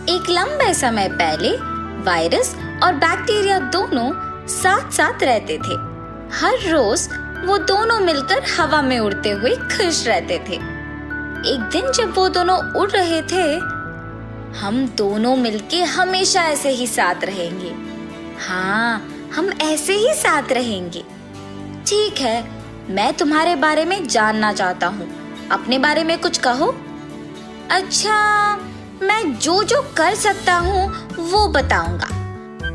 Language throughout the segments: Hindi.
एक लंबे समय पहले वायरस और बैक्टीरिया दोनों साथ साथ रहते थे। हर रोज वो दोनों मिलकर हवा में उड़ते हुए खुश रहते थे। एक दिन जब वो दोनों उड़ रहे थे, हम दोनों मिलके हमेशा ऐसे ही साथ रहेंगे। हाँ, हम ऐसे ही साथ रहेंगे। ठीक है, मैं तुम्हारे बारे में जानना चाहता हूँ। अपने बारे में कुछ कहो। अच्छा, मैं जो जो कर सकता हूँ वो बताऊंगा।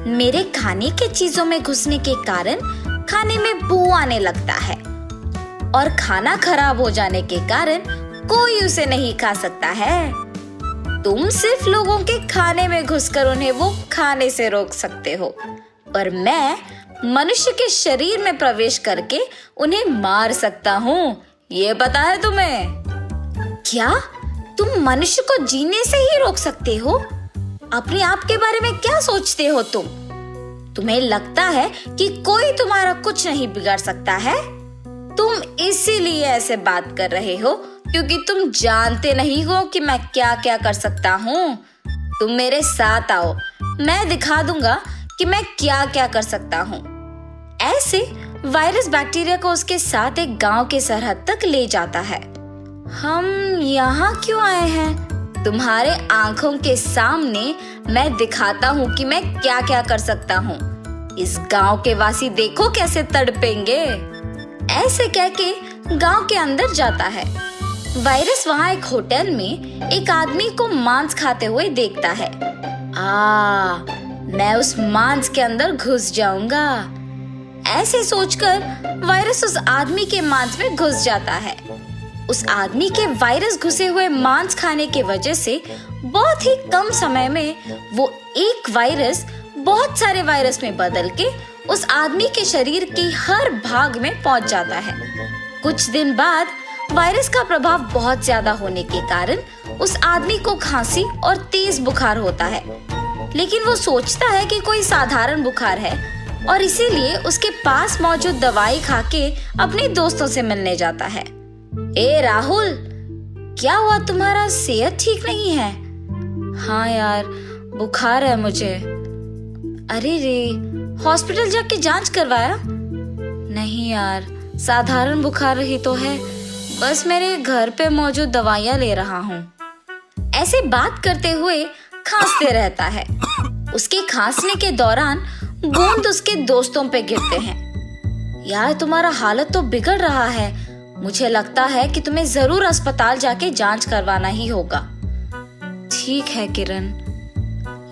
मेरे खाने के चीजों में घुसने के कारण खाने में बू आने लगता है और खाना खराब हो जाने के कारण कोई उसे नहीं खा सकता है। तुम सिर्फ लोगों के खाने में घुसकर उन्हें वो खाने से रोक सकते हो, पर मैं मनुष्य के शरीर में प्रवेश करके उन्हें मार सकता हूँ। ये पता है तुम्हें? क्या तुम मनुष्य को जीने से ही रोक सकते हो? अपने आप के बारे में क्या सोचते हो तुम? तुम्हें लगता है कि कोई तुम्हारा कुछ नहीं बिगाड़ सकता है? तुम इसीलिए ऐसे बात कर रहे हो क्योंकि तुम जानते नहीं हो कि मैं क्या क्या कर सकता हूँ। तुम मेरे साथ आओ, मैं दिखा दूंगा कि मैं क्या क्या कर सकता हूँ। ऐसे वायरस बैक्टीरिया को उसके साथ एक गांव के सरहद तक ले जाता है। हम यहाँ क्यों आए हैं? तुम्हारे आंखों के सामने मैं दिखाता हूँ कि मैं क्या क्या कर सकता हूँ। इस गांव के वासी देखो कैसे तड़पेंगे। ऐसे कह के गांव के अंदर जाता है। वायरस वहाँ एक होटल में एक आदमी को मांस खाते हुए देखता है। मैं उस मांस के अंदर घुस जाऊंगा। ऐसे सोचकर वायरस उस आदमी के मांस में घुस जाता है। उस आदमी के वायरस घुसे हुए मांस खाने के वजह से बहुत ही कम समय में वो एक वायरस बहुत सारे वायरस में बदल के उस आदमी के शरीर के हर भाग में पहुंच जाता है। कुछ दिन बाद वायरस का प्रभाव बहुत ज्यादा होने के कारण उस आदमी को खांसी और तेज बुखार होता है, लेकिन वो सोचता है कि कोई साधारण बुखार है और इसीलिए उसके पास मौजूद दवाई खा के अपने दोस्तों से मिलने जाता है। ए राहुल, क्या हुआ? तुम्हारा सेहत ठीक नहीं है? हाँ यार, बुखार है मुझे। अरे रे, हॉस्पिटल जाके जांच करवाया? नहीं यार, साधारण बुखार ही तो है, बस मेरे घर पे मौजूद दवाइयाँ ले रहा हूँ। ऐसे बात करते हुए खांसते रहता है। उसके खांसने के दौरान बूंद उसके दोस्तों पे गिरते हैं। यार, तुम्हारा हालत तो बिगड़ रहा है। मुझे लगता है कि तुम्हें जरूर अस्पताल जाके जांच करवाना ही होगा। ठीक है किरण।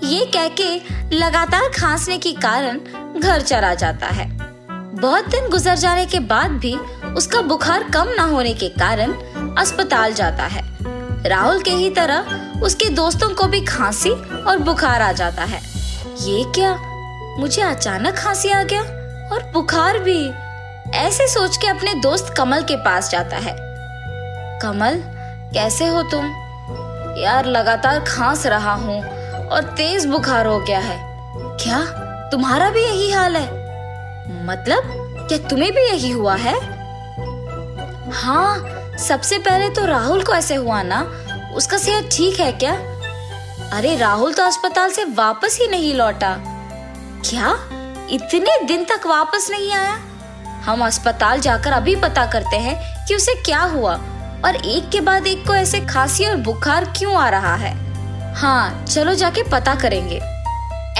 ये कह के लगातार खांसने के कारण घर चला जाता है। बहुत दिन गुजर जाने के बाद भी उसका बुखार कम ना होने के कारण अस्पताल जाता है। राहुल के ही तरह उसके दोस्तों को भी खांसी और बुखार आ जाता है। ये क्या, मुझे अचानक खांसी आ गया और बुखार भी। ऐसे सोच के अपने दोस्त कमल के पास जाता है। कमल, कैसे हो तुम? यार, लगातार खांस रहा हूँ और तेज बुखार हो गया है। क्या तुम्हारा भी यही हाल है? मतलब क्या तुम्हें भी यही हुआ है? हाँ, सबसे पहले तो राहुल को ऐसे हुआ ना। उसका सेहत ठीक है क्या? अरे, राहुल तो अस्पताल से वापस ही नहीं लौटा। क्या इतने दिन तक वापस नहीं आया? हम अस्पताल जाकर अभी पता करते हैं कि उसे क्या हुआ और एक के बाद एक को ऐसे खांसी और बुखार क्यों आ रहा है। हाँ, चलो जाके पता करेंगे।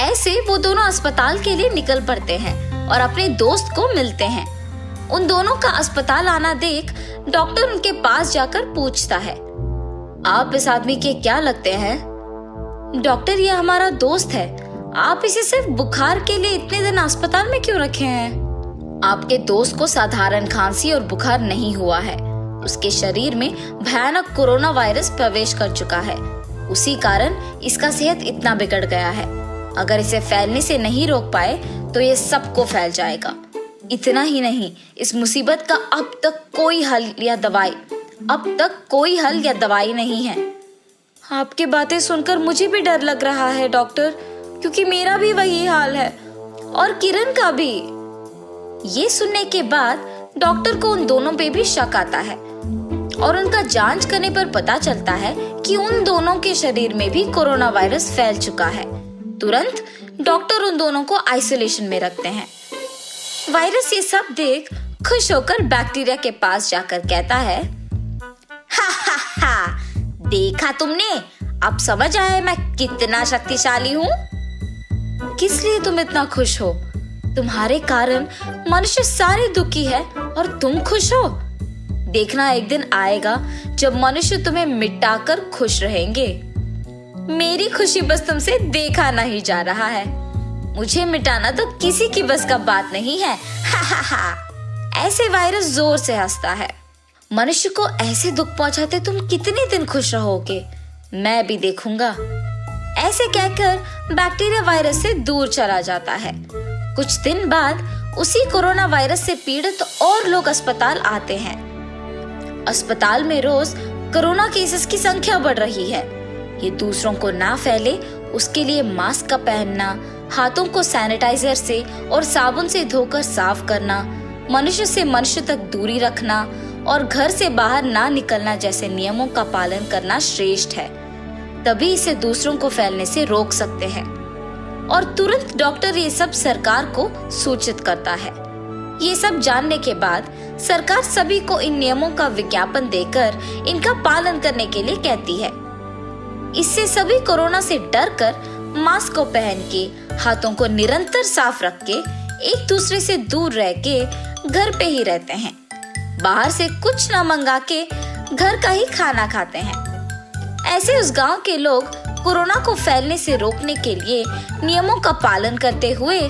ऐसे वो दोनों अस्पताल के लिए निकल पड़ते हैं और अपने दोस्त को मिलते हैं। उन दोनों का अस्पताल आना देख डॉक्टर उनके पास जाकर पूछता है, आप इस आदमी के क्या लगते हैं? डॉक्टर, ये हमारा दोस्त है। आप इसे सिर्फ बुखार के लिए इतने दिन अस्पताल में क्यों रखे हैं? आपके दोस्त को साधारण खांसी और बुखार नहीं हुआ है। उसके शरीर में भयानक कोरोना वायरस प्रवेश कर चुका है। उसी कारण इसका सेहत इतना बिगड़ गया है। अगर इसे फैलने से नहीं रोक पाए तो ये सबको फैल जाएगा। इतना ही नहीं, इस मुसीबत का अब तक कोई हल या दवाई नहीं है। आपकी बातें सुनकर मुझे भी डर लग रहा है डॉक्टर, क्योंकि मेरा भी वही हाल है और किरण का भी। ये सुनने के बाद डॉक्टर को उन दोनों पे भी शक आता है और उनका जांच करने पर पता चलता है कि उन दोनों के शरीर में भी कोरोना वायरस फैल चुका है। तुरंत डॉक्टर उन दोनों को आइसोलेशन में रखते हैं। वायरस ये सब देख खुश होकर बैक्टीरिया के पास जाकर कहता है, हा हा हा, देखा तुमने, अब समझ आया मैं कितना शक्तिशाली हूँ। किस लिए तुम इतना खुश हो? तुम्हारे कारण मनुष्य सारे दुखी है और तुम खुश हो। देखना एक दिन आएगा जब मनुष्य तुम्हें मिटाकर खुश रहेंगे। मेरी खुशी बस तुमसे देखा नहीं जा रहा है। मुझे मिटाना तो किसी की बस का बात नहीं है। हा हा हा। ऐसे वायरस जोर से हंसता है। मनुष्य को ऐसे दुख पहुंचाते तुम कितने दिन खुश रहोगे, मैं भी देखूंगा। ऐसे कहकर बैक्टीरिया वायरस से दूर चला जाता है। कुछ दिन बाद उसी कोरोना वायरस से पीड़ित और लोग अस्पताल आते हैं। अस्पताल में रोज कोरोना केसेस की संख्या बढ़ रही है। ये दूसरों को ना फैले उसके लिए मास्क का पहनना, हाथों को सैनिटाइजर से और साबुन से धोकर साफ करना, मनुष्य से मनुष्य तक दूरी रखना और घर से बाहर ना निकलना जैसे नियमों का पालन करना श्रेष्ठ है। तभी इसे दूसरों को फैलने से रोक सकते हैं। और तुरंत डॉक्टर ये सब सरकार को सूचित करता है। ये सब जानने के बाद सरकार सभी को इन नियमों का विज्ञापन देकर इनका पालन करने के लिए कहती है। इससे सभी कोरोना से डरकर मास्क को पहन के, हाथों को निरंतर साफ रख के, एक दूसरे से दूर रह के घर पे ही रहते हैं। बाहर से कुछ ना मंगा के घर का ही खाना खाते हैं। ऐसे उस गांव के लोग कोरोना को फैलने से रोकने के लिए नियमों का पालन करते हुए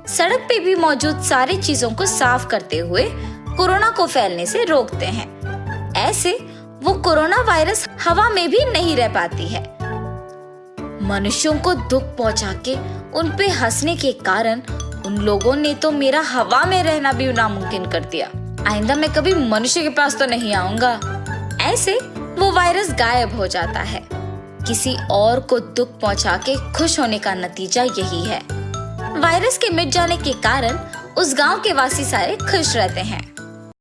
सड़क पे भी मौजूद सारी चीजों को साफ करते हुए कोरोना को फैलने से रोकते हैं। ऐसे वो कोरोना वायरस हवा में भी नहीं रह पाती है। मनुष्यों को दुख पहुंचा के उन पे हंसने के कारण उन लोगों ने तो मेरा हवा में रहना भी नामुमकिन कर दिया। आइंदा मैं कभी मनुष्य के पास तो नहीं आऊंगा। ऐसे वो वायरस गायब हो जाता है। किसी और को दुख पहुंचा के खुश होने का नतीजा यही है। वायरस के मिट जाने के कारण उस गांव के वासी सारे खुश रहते हैं।